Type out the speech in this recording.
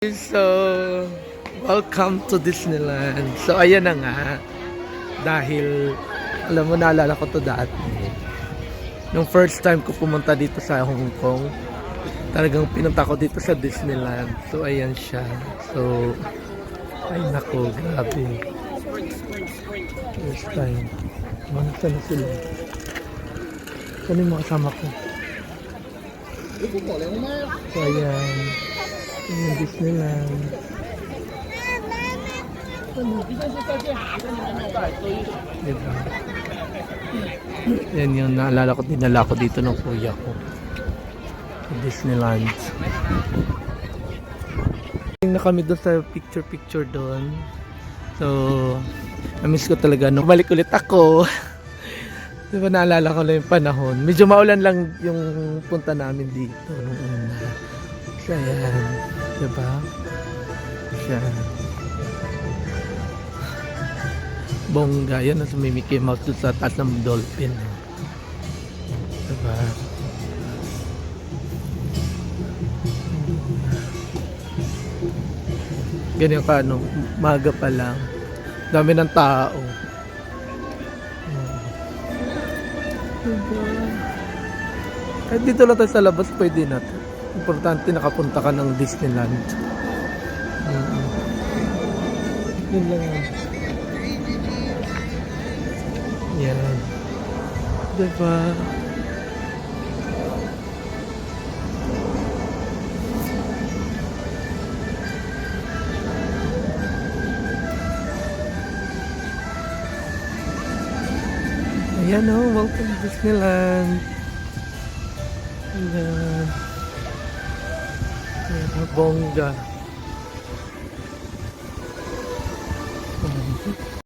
So, welcome to Disneyland. So, ayan na nga. Dahil, alam mo, naalala ko to dati. Nung first time ko pumunta dito sa Hong Kong, talagang pinunta ko dito sa Disneyland. So, ayan siya. So, ay nako, grabe. First time. Manasa na sila. Saan yung mga kasama ko? So, ayan. Yung Disneyland. Diba? Yan yung naalala ko, dinala ko dito ng kuya ko sa Disneyland. Na kami doon sa picture doon. So, na-miss ko talaga nung balik ulit ako. Diba, naalala ko lang yung panahon. Medyo maulan lang yung punta namin dito nung una. So, ayan. Diba? Siya. Bongga. Yan nasa may Mickey Mouse doon sa taas ng dolphin. Diba? Ganyan ka, no? Maga pa lang. Dami ng tao. Diba? Kahit dito lang tayo sa labas, pwede na to. Importante nakapunta ka ng Disneyland. Yun lang yan. Yan. Diba? Ayan o, welcome to Disneyland. Ayan. Ayan, bongga.